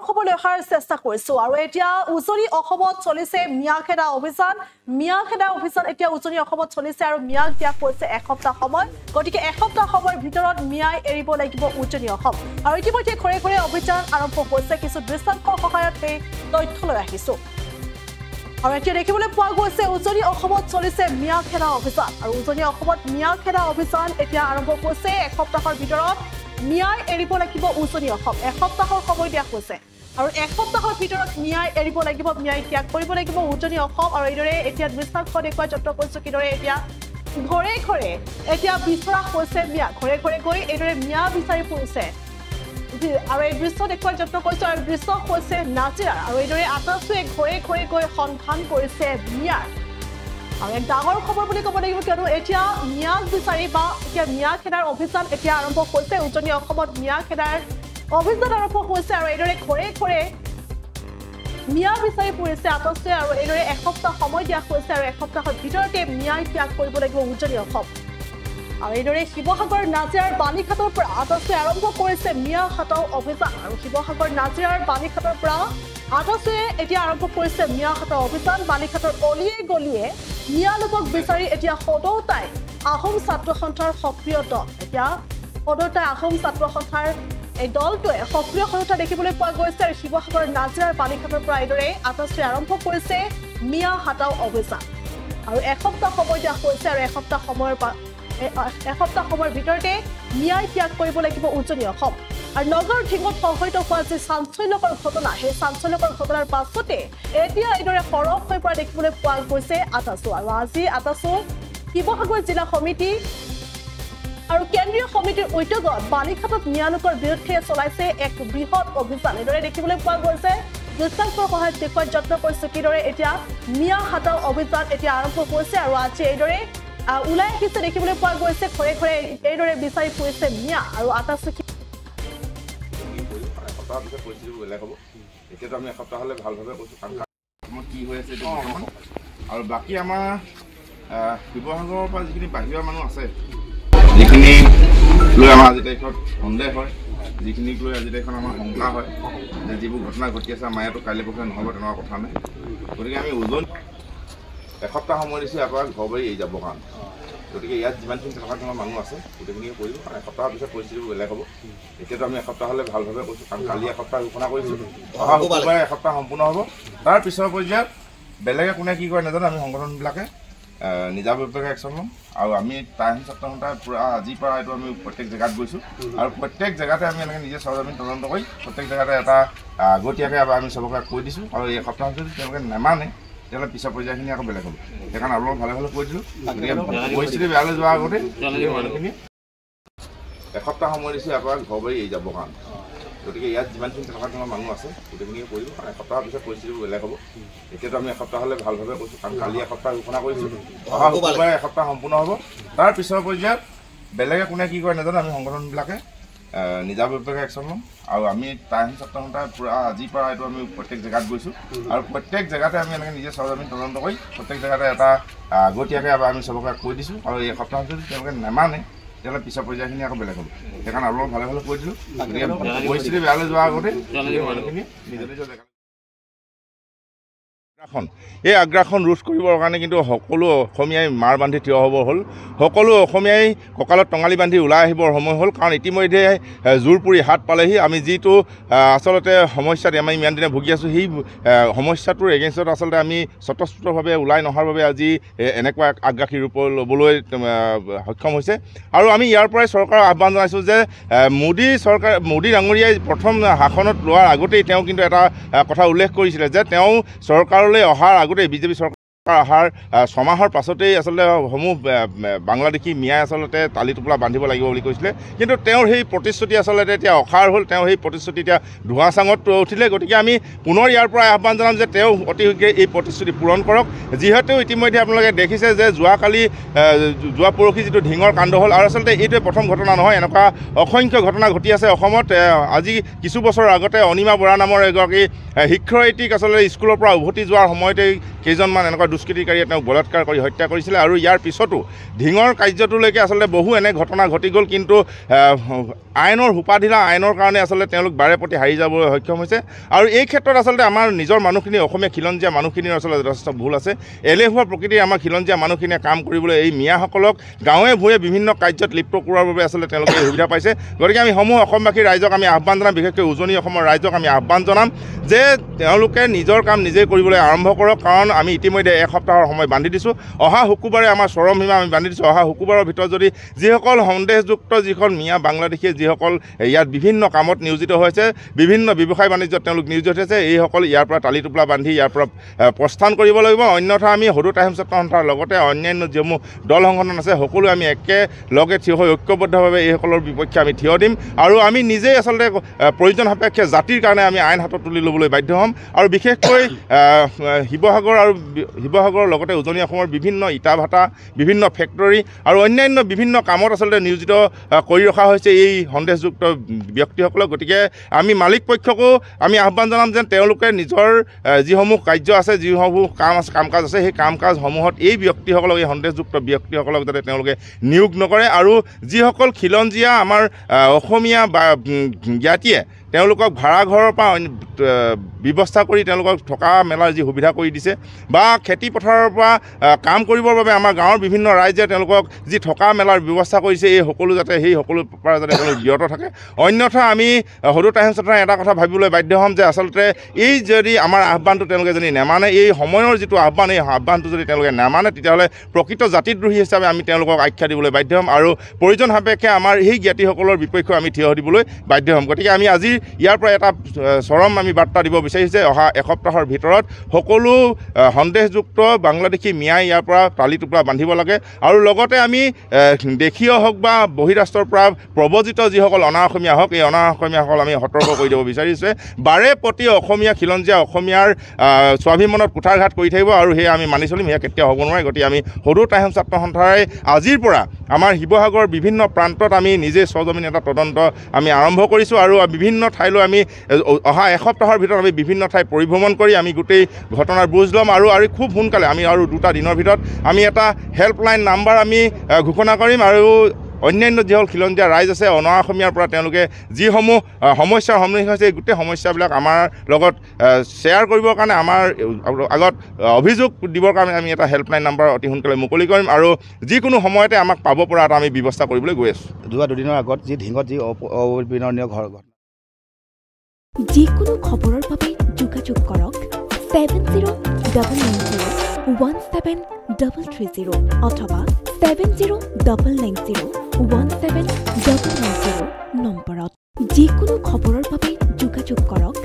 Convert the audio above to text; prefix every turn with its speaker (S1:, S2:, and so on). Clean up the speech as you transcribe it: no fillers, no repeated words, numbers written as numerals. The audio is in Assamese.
S1: খবৰ লৈ অহাৰ চেষ্টা কৰিছো আৰু এতিয়া উজনি অসমত চলিছে মিয়া খেদা অভিযান এতিয়া উজনি অসমত চলিছে আৰু মিয়াক দিয়া হৈছে এসপ্তাহ সময় গতিকে এসপ্তাহ সময়ৰ ভিতৰত মিয়াই এৰিব লাগিব উজনি অসম আৰু ইতিমধ্যে ঘৰে ঘৰে অভিযান আৰম্ভ হৈছে কিছু দৃশ্যাংশৰ সহায়ত এই তথ্য লৈ আহিছো আৰু এতিয়া দেখিবলৈ পোৱা গৈছে উজনি অসমত চলিছে মিয়া খেদা অভিযান আৰু উজনি অসমত মিয়া খেদা অভিযান এতিয়া আৰম্ভ হৈছে এসপ্তাহৰ ভিতৰত মিয়াই এৰিব লাগিব উজনি অসম এসপ্তাহৰ সময় দিয়া হৈছে আৰু এসপ্তাহৰ ভিতৰত মিয়াই এৰিব লাগিব মিয়াই ত্যাগ কৰিব লাগিব উজনি অসম আৰু এইদৰে এতিয়া দৃশ্যাংশ দেখুৱাই যত্ন কৰিছো কিদৰে এতিয়া ঘৰে ঘৰে এতিয়া বিচৰা হৈছে মিয়া ঘৰে ঘৰে গৈ এইদৰে মিয়া বিচাৰি ফুৰিছে আৰু এই দৃশ্য দেখুৱাই যত্ন কৰিছো আৰু দৃশ্য হৈছে নাজিৰাৰ আৰু এইদৰে আটাচুৱে ঘৰে ঘৰে গৈ সন্ধান কৰিছে মিয়াৰ আৰু এক ডাঙৰ খবৰ বুলি ক'ব লাগিব কিয়নো এতিয়া মিয়াক বিচাৰি বা এতিয়া মিয়া খেদাৰ অভিযান এতিয়া আৰম্ভ হৈছে উজনি অসমত মিয়া খেদাৰ অভিযান আৰম্ভ হৈছে আৰু এইদৰে ঘৰে ঘৰে মিয়া বিচাৰি ফুৰিছে আটাচুৱে আৰু এইদৰে এসপ্তাহ সময় দিয়া হৈছে আৰু এসপ্তাহৰ ভিতৰতে মিয়াই ত্যাগ কৰিব লাগিব উজনি অসম আৰু এইদৰে শিৱসাগৰ নাজিৰাৰ বালিঘাটৰ পৰা আটাচুৱে আৰম্ভ কৰিছে মিয়া হাটাও অভিযান আৰু শিৱসাগৰ নাজিৰাৰ বালিঘাটৰ পৰা আটাচুৱে এতিয়া আৰম্ভ কৰিছে মিয়া হাটাও অভিযান বালিঘাটৰ অলিয়ে গলিয়ে মিয়া লোকক বিচাৰি এতিয়া সদৌতাই আহোম ছাত্ৰ সন্থাৰ সক্ৰিয় দল এতিয়া সদৌতাই আহোম ছাত্ৰ সন্থাৰ এই দলটোৱে সক্ৰিয় সদৌতা দেখিবলৈ পোৱা গৈছে আৰু শিৱসাগৰ নাজিৰাৰ বালিঘাটৰ পৰা এইদৰে আটাচুৱে আৰম্ভ কৰিছে মিয়া হাটাও অভিযান আৰু এসপ্তাহ সময় দিয়া হৈছে আৰু এসপ্তাহ সময়ৰ ভিতৰতে মিয়াই ত্যাগ কৰিব লাগিব উজনি অসম আৰু নগৰ ঢিঙত সংঘটিত হোৱা যে চাঞ্চল্যকৰ ঘটনা সেই চাঞ্চল্যকৰ ঘটনাৰ পাছতে এতিয়া এইদৰে সৰহ হৈ পৰা দেখিবলৈ পোৱা গৈছে আটাচু আৰু আজি আটাচু শিৱসাগৰ জিলা সমিতি আৰু কেন্দ্ৰীয় সমিতিৰ উদ্যোগত বালিঘাটত মিয়া লোকৰ বিৰুদ্ধে চলাইছে এক বৃহৎ অভিযান এইদৰে দেখিবলৈ পোৱা গৈছে দৃশ্যাংশৰ সহায়ত দেখুৱাই যত্ন কৰিছে কিদৰে এতিয়া মিয়া হাটাও অভিযান এতিয়া আৰম্ভ হৈছে আৰু আজি এইদৰে ওলাই আহিছে দেখিবলৈ পোৱা গৈছে ঘৰে ঘৰে এইদৰে বিচাৰি ফুৰিছে মিয়া আৰু আটাচু
S2: এতিয়াতো আমি এসপ্তাহলৈ ভালভাৱে কৈছোঁ কাৰণ কি হৈ আছে আৰু বাকী আমাৰ শিৱসাগৰৰ পৰা যিখিনি বাহিৰৰ মানুহ আছে যিখিনি লৈ আমাৰ আজি তাৰিখত সন্দেহ হয় যিখিনিক লৈ আজি তাৰিখত আমাৰ শংকা হয় যে যিবোৰ ঘটনা ঘটি আছে আমাৰ ইয়াতো কাইলৈ পক্ষে নহ'ব তেনেকুৱা কথা নাই গতিকে আমি ওজন এসপ্তাহ সময় দিছোঁ ইয়াৰ পৰা ঘৰ বাৰী এৰি যাবৰ কাৰণে গতিকে ইয়াত যিমানখিনি তেনেকুৱা ধৰণৰ মানুহ আছে গোটেইখিনিয়ে কৰিব কাৰণ এসপ্তাহৰ পিছত পৰিস্থিতিবোৰ বেলেগ হ'ব এতিয়াতো আমি এসপ্তাহলৈ ভালভাৱে কৈছোঁ কাৰণ কালি এসপ্তাহ ঘোষণা কৰিছোঁ অহা শুক্ৰবাৰে এসপ্তাহ সম্পূৰ্ণ হ'ব তাৰ পিছৰ পৰ্যায়ত বেলেগে কোনে কি কৰে নাজানো আমি সংগঠনবিলাকে নিজাববীয়াকৈ একশ্যন ল'ম আৰু আমি টাইম ছাত্ৰ সন্থাই পূৰা আজিৰ পৰা এইটো আমি প্ৰত্যেক জেগাত গৈছোঁ আৰু প্ৰত্যেক জেগাতে আমি এনেকৈ নিজে চৰজমিন তদন্ত কৰি প্ৰত্যেক জেগাতে এটা আগতীয়াকৈ আমি চবকে কৈ দিছোঁ আৰু এই সপ্তাহত যদি তেওঁলোকে নেমানে তেতিয়াহ'লে পিছৰ পৰ্যায়খিনি আকৌ বেলেগ হ'ব সেইকাৰণে আপোনালোক ভালে ভালে কৈ দিলোঁ গতিকে পৰিস্থিতি বেয়ালৈ যোৱাৰ আগতে মানুহখিনি এসপ্তাহ সময় দিছোঁ ইয়াৰ পৰা ঘৰ বাৰী এৰি যাবৰ কাৰণে গতিকে ইয়াত যিমানখিনি তেনেকুৱা ধৰণৰ মানুহ আছে গোটেইখিনিয়ে কৰিব কাৰণ এসপ্তাহৰ পিছত পৰিস্থিতিবোৰ বেলেগ হ'ব এতিয়াতো আমি এসপ্তাহলৈ ভালভাৱে কৈছোঁ কাৰণ কালি এসপ্তাহ ঘোষণা কৰিছোঁ অহা শুক্ৰবাৰে এসপ্তাহ সম্পূৰ্ণ হ'ব তাৰ পিছৰ পৰ্যায়ত বেলেগে কোনে কি কৰে নাজানো আমি সংগঠনবিলাকে নিজাববীয়াকৈ একশ্যন ল'ম আৰু আমি টাইম ছাত্ৰ সন্থাই পূৰা আজিৰ পৰা এইটো আমি প্ৰত্যেক জেগাত গৈছোঁ আৰু প্ৰত্যেক জেগাতে আমি এনেকৈ নিজে চৰজমিন তদন্ত কৰি প্ৰত্যেক জেগাতে এটা আগতীয়াকৈ আমি চবকে কৈ দিছোঁ আৰু এই সপ্তাহত যদি তেওঁলোকে নেমানে তেতিয়াহ'লে পিছৰ পৰ্যায়খিনি আকৌ বেলেগ হ'ব সেইকাৰণে আপোনালোক ভালে ভালে কৈ দিলোঁ গতিকে পৰিস্থিতি বেয়ালৈ যোৱাৰ আগতে মানুহখিনি নিজৰ নিজৰ জেগা এই আগ্ৰাসন ৰোধ কৰিবৰ কাৰণে কিন্তু সকলো অসমীয়াই মাৰ বান্ধি থিয় হ'ব হ'ল সকলো অসমীয়াই কঁকালত টঙালি বান্ধি ওলাই আহিবৰ সময় হ'ল কাৰণ ইতিমধ্যে জোৰপুৰি হাত পালেহি আমি যিটো আচলতে সমস্যাত আমি ইমান দিনে ভুগি আছোঁ সেই সমস্যাটোৰ এগেইনষ্টত আচলতে আমি স্বতঃস্ফূৰ্তভাৱে ওলাই নহাৰ বাবে আজি এনেকুৱা আগ্ৰাসী ৰূপ ল'বলৈ সক্ষম হৈছে আৰু আমি ইয়াৰ পৰাই চৰকাৰক আহ্বান জনাইছোঁ যে মোদী ডাঙৰীয়াই প্ৰথম শাসনত লোৱাৰ আগতেই তেওঁ কিন্তু এটা কথা উল্লেখ কৰিছিলে যে তেওঁ চৰকাৰলৈ অহাৰ আগতেই বিজেপি চৰকাৰ অহাৰ ছমাহৰ পাছতেই আচলতে সমূহ বাংলাদেশী মিয়াই আচলতে টালি টোপোলা বান্ধিব লাগিব বুলি কৈছিলে কিন্তু তেওঁৰ সেই প্ৰতিশ্ৰুতি আচলতে এতিয়া অসাৰ হ'ল তেওঁ সেই প্ৰতিশ্ৰুতি এতিয়া ধোঁৱা চাঙত উঠিলে গতিকে আমি পুনৰ ইয়াৰ পৰা আহ্বান জনাম যে তেওঁ অতি শীঘ্ৰে এই প্ৰতিশ্ৰুতি পূৰণ কৰক যিহেতু ইতিমধ্যে আপোনালোকে দেখিছে যে যোৱা পৰহি যিটো ঢিঙৰ কাণ্ড হ'ল আৰু আচলতে এইটোৱে প্ৰথম ঘটনা নহয় এনেকুৱা অসংখ্য ঘটনা ঘটি আছে অসমত আজি কিছু বছৰৰ আগতে অনিমা বৰা নামৰ এগৰাকী শিক্ষয়িত্ৰীক আচলতে স্কুলৰ পৰা উভতি যোৱাৰ সময়তেই কেইজনমান এনেকুৱা দুষ্কৃতিকাৰীয়ে তেওঁক বলাৎকাৰ কৰি হত্যা কৰিছিলে আৰু ইয়াৰ পিছতো ধিঙৰ কাৰ্যটোলৈকে আচলতে বহু এনে ঘটনা ঘটি গ'ল কিন্তু আইনৰ সোপাধিলা আইনৰ কাৰণে আচলতে তেওঁলোক বাৰে প্ৰতি হাৰি যাবলৈ সক্ষম হৈছে আৰু এই ক্ষেত্ৰত আচলতে আমাৰ নিজৰ মানুহখিনি অসমীয়া খিলঞ্জীয়া মানুহখিনিৰ আচলতে যথেষ্ট ভুল আছে এলেহুৱা প্ৰকৃতিৰ আমাৰ খিলঞ্জীয়া মানুহখিনিয়ে কাম কৰিবলৈ এই মিয়াসকলক গাঁৱে ভূঞে বিভিন্ন কাৰ্যত লিপ্ত কৰোৱাৰ বাবে আচলতে তেওঁলোকে সুবিধা পাইছে গতিকে আমি সমূহ অসমবাসী ৰাইজক আমি আহ্বান জনাম বিশেষকৈ উজনি অসমৰ ৰাইজক আমি আহ্বান জনাম যে তেওঁলোকে নিজৰ কাম নিজে কৰিবলৈ আৰম্ভ কৰক কাৰণ আমি ইতিমধ্যে এসপ্তাহৰ সময় বান্ধি দিছোঁ অহা শুকুৰবাৰে আমাৰ চৰম সীমা আমি বান্ধি দিছোঁ অহা শুকুৰবাৰৰ ভিতৰত যদি যিসকল সন্দেহযুক্ত যিখন মিয়া বাংলাদেশীয়ে যিসকল ইয়াত বিভিন্ন কামত নিয়োজিত হৈছে বিভিন্ন ব্যৱসায় বাণিজ্যত তেওঁলোক নিয়োজিত হৈছে এইসকল ইয়াৰ পৰা টালি টোপলা বান্ধি ইয়াৰ পৰা প্ৰস্থান কৰিব লাগিব অন্যথা আমি সদৌ টাইম ছাত্ৰ সন্থাৰ লগতে অন্যান্য যিসমূহ দল সংগঠন আছে সকলোৱে আমি একেলগে থিয় হৈ ঐক্যবদ্ধভাৱে এইসকলৰ বিপক্ষে আমি থিয় দিম আৰু আমি নিজেই আচলতে প্ৰয়োজন সাপেক্ষে জাতিৰ কাৰণে আমি আইন হাতত তুলি ল'বলৈ বাধ্য হ'ম আৰু বিশেষকৈ শিৱসাগৰৰ লগতে উজনি অসমৰ বিভিন্ন ইটা ভাটা বিভিন্ন ফেক্টৰী আৰু অন্যান্য বিভিন্ন কামত আচলতে নিয়োজিত কৰি ৰখা হৈছে এই সন্দেহযুক্ত ব্যক্তিসকলক গতিকে আমি মালিক পক্ষকো আমি আহ্বান জনাম যেন তেওঁলোকে নিজৰ যিসমূহ কাৰ্য আছে যিসমূহ কাম কাজ আছে সেই কাম কাজসমূহত এই ব্যক্তিসকলক এই সন্দেহযুক্ত ব্যক্তিসকলক যাতে তেওঁলোকে নিয়োগ নকৰে আৰু যিসকল খিলঞ্জীয়া আমাৰ অসমীয়া বা জ্ঞাতিয়ে তেওঁলোকক ভাড়াঘৰৰ পৰা ব্যৱস্থা কৰি তেওঁলোকক থকা মেলাৰ যি সুবিধা কৰি দিছে বা খেতি পথাৰৰ পৰা কাম কৰিবৰ বাবে আমাৰ গাঁৱৰ বিভিন্ন ৰাইজে তেওঁলোকক যি থকা মেলাৰ ব্যৱস্থা কৰিছে এই সকলো যাতে সেই সকলোৰ পৰা যাতে তেওঁলোক বিৰত থাকে অন্যথা আমি সদৌ টাইম ছাত্ৰই এটা কথা ভাবিবলৈ বাধ্য হ'ম যে আচলতে এই যদি আমাৰ আহ্বানটো তেওঁলোকে যদি নেমানে এই সময়ৰ যিটো আহ্বান এই আহ্বানটো যদি তেওঁলোকে নামানে তেতিয়াহ'লে প্ৰকৃত জাতিদ্ৰোহী হিচাপে আমি তেওঁলোকক আখ্যা দিবলৈ বাধ্য হ'ম আৰু প্ৰয়োজন সাপেক্ষে আমাৰ সেই জ্ঞাতিসকলৰ বিপক্ষে আমি থিয় দিবলৈ বাধ্য হ'ম গতিকে আমি আজি ইয়াৰ পৰা এটা চৰম আমি বাৰ্তা দিব বিচাৰিছোঁ যে অহা এসপ্তাহৰ ভিতৰত সকলো সন্দেহযুক্ত বাংলাদেশী মিয়াই ইয়াৰ পৰা টালি টোপলা বান্ধিব লাগে আৰু লগতে আমি দেশীয় হওক বা বহিৰাষ্ট্ৰৰ পৰা প্ৰব্ৰজিত যিসকল অনা অসমীয়া হওক এই অনা অসমীয়াসকল আমি সতৰ্ক কৰি দিব বিচাৰিছোঁ বাৰে প্ৰতি অসমীয়া খিলঞ্জীয়া অসমীয়াৰ স্বাভিমানত কুঠাৰঘাত কৰি থাকিব আৰু সেয়া আমি মানি চলিম সেয়া কেতিয়াও হ'ব নোৱাৰে গতিকে আমি সদৌ টাইম ছাত্ৰ সন্থাই আজিৰ পৰা আমাৰ শিৱসাগৰৰ বিভিন্ন প্ৰান্তত আমি নিজে স্বজমিন এটা তদন্ত আমি আৰম্ভ কৰিছোঁ আৰু বিভিন্ন ঠাইলৈ আমি অহা এসপ্তাহৰ ভিতৰত আমি বিভিন্ন ঠাই পৰিভ্ৰমণ কৰি আমি গোটেই ঘটনাৰ বুজ ল'ম আৰু খুব সোনকালে আমি আৰু 2টা দিনৰ ভিতৰত আমি এটা হেল্পলাইন নাম্বাৰ আমি ঘোষণা কৰিম আৰু অন্যান্য যিসকল খিলঞ্জীয়া ৰাইজ আছে অনা অসমীয়াৰ পৰা তেওঁলোকে যিসমূহ সমস্যাৰ সন্মুখীন হৈছে এই গোটেই সমস্যাবিলাক আমাৰ লগত শ্বেয়াৰ কৰিবৰ কাৰণে আমাৰ আগত অভিযোগ দিবৰ কাৰণে আমি এটা হেল্পলাইন নাম্বাৰ অতি সোনকালে মুকলি কৰিম আৰু যিকোনো সময়তে আমাক পাব পৰা এটা আমি ব্যৱস্থা কৰিবলৈ গৈ আছোঁ
S3: যোৱা 2 দিনৰ আগত যি ধিঙত যি অবিননীয় ঘটনা
S4: যিকোনো খবৰৰ বাবে যোগাযোগ কৰক 7099017330 অথবা 7099017390 নম্বৰত যিকোনো খবৰৰ বাবে যোগাযোগ কৰক